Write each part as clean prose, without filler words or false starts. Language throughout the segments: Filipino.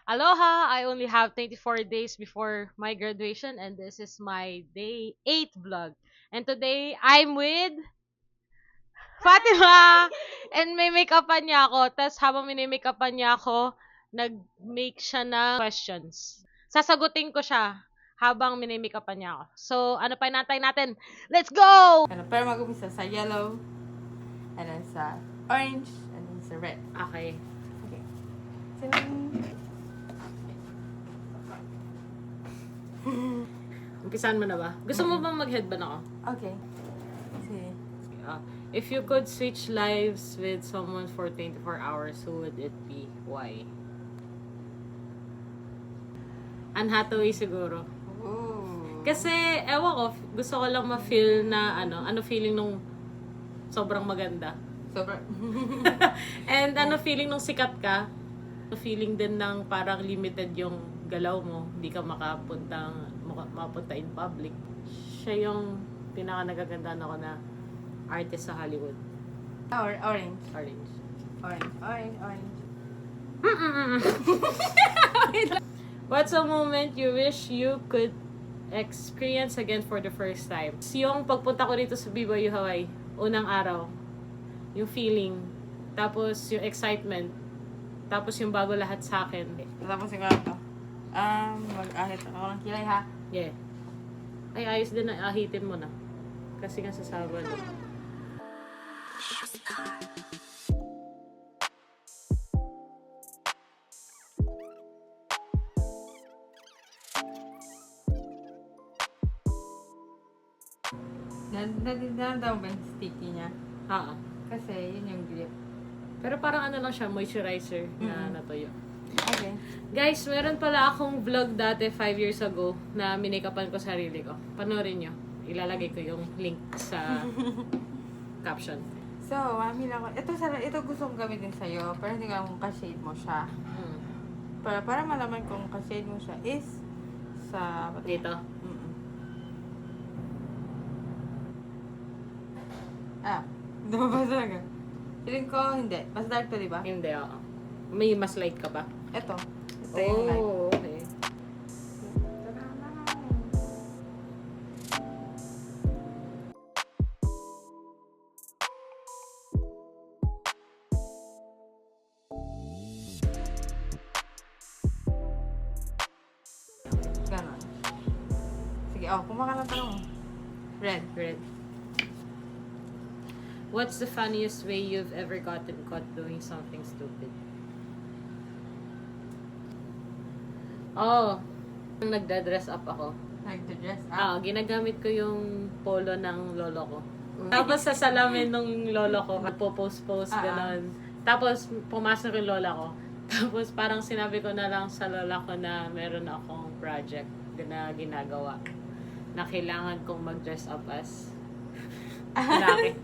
Aloha! I only have 24 days before my graduation and this is my day 8 vlog. And today, I'm with Fatima! And may make-upan niya ako. Tapos habang minimake-upan niya ako, nag-make siya ng questions. Sasagutin ko siya habang minimake-upan niya ako. So, ano pa inantay natin? Let's go! Pero mag-umpisa sa yellow, and then sa orange, and then sa red. Okay. Okay. Sing. Umpisan mo na ba? Gusto mo bang mag-headband ako? Okay. Sige. If you could switch lives with someone for 24 hours, who would it be? Why? Anne Hathaway siguro. Ooh. Kasi, ewan ko, gusto ko lang ma-feel na ano feeling nung sobrang maganda. Super. And ano feeling nung sikat ka, feeling din ng parang limited yung galaw mo, hindi ka makapunta in public. Siya yung pinaka nagagandaan ako na artist sa Hollywood. Orange. Orange. Orange. What's a moment you wish you could experience again for the first time? Yung pagpunta ko dito sa BYU Hawaii, unang araw, yung feeling, tapos yung excitement, tapos yung bago lahat sa akin. Tapos yung ito. Mag-ahit ako ng kilay ha. Yeah. Ay, ayos din na ahitin mo na. Kasi nga sa Sabado. Nandaw ba yung sticky niya? Ha. Kasi yun yung grip. Pero parang ano lang siya, moisturizer na natuyo. Okay. Guys, meron pala akong vlog dati 5 years ago na minikapan ko sarili ko. Panoorin nyo. Ilalagay ko yung link sa caption. So, mami lang ako. Ito gusto kong gamitin sa'yo, pero hindi ko alam kung ka-shade mo siya. Hmm. Para malaman kung ka-shade mo siya is sa... Dito. Mm-mm. Lumabas talaga. Feeling ko, hindi. Mas dark to, di ba? Hindi ako. May mas light ka ba? Ito yung light. Okay. Ganon. Sige, kumaka ng tanong. Red. Red. What's the funniest way you've ever gotten caught doing something stupid? Oh, nagda-dress up ako. Nag-dress up. Ginagamit ko yung polo ng lolo ko. Tapos sa salamin ng lolo ko, nagpo-post-post, gano'n. Tapos pumasok yung lola ko. Tapos parang sinabi ko na lang sa lola ko na meron akong project na ginagawa na kailangan kong mag-dress up as lalaki.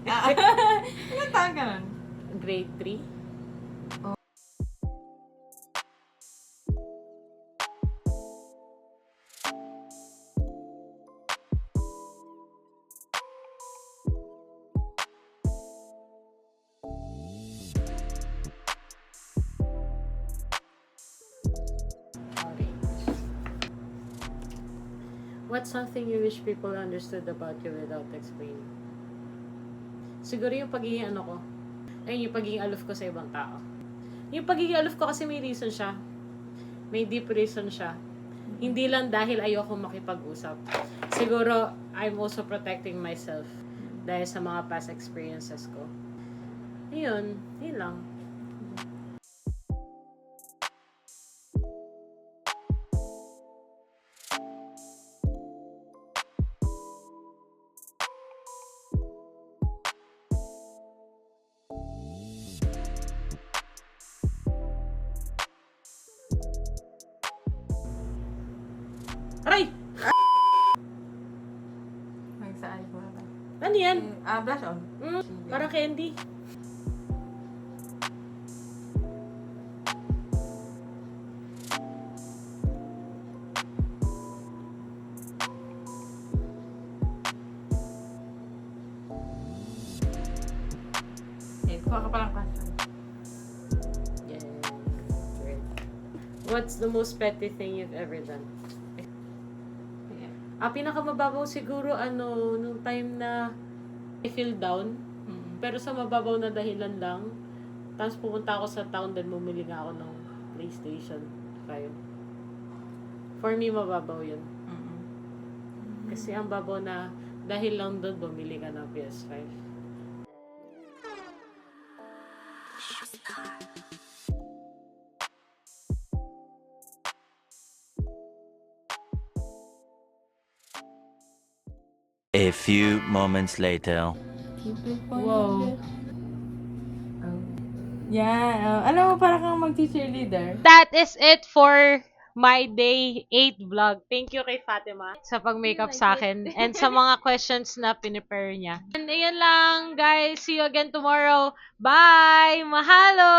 Ilan taon ka nun? Grade 3. What's something you wish people understood about you without explaining? Siguro yung pagiging ano ko. Ayun, yung pagiging aloof ko sa ibang tao. Yung pagiging aloof ko kasi may reason siya. May deep reason siya. Hindi lang dahil ayoko makipag-usap. Siguro, I'm also protecting myself dahil sa mga past experiences ko. Ayun, yun lang. Aray! Mag-sa-ayos mo na tayo. Ano yan? Blush on. Parang candy. Okay, kuha ka palang question. Yes. What's the most petty thing you've ever done? Pinakamababaw siguro, nung time na I feel down, pero sa mababaw na dahilan lang, tapos pumunta ako sa town, then bumili nga ako ng PlayStation 5. For me, mababaw yun. Kasi ang babaw na dahil lang doon, bumili ka ng PS5. A few moments later. Wow. Yeah. Alam mo, parang kang mag-cheerleader. That is it for my day 8 vlog. Thank you kay Fatima sa pag-makeup sa akin and sa mga questions na pinipare niya. And ayun lang, guys. See you again tomorrow. Bye! Mahalo!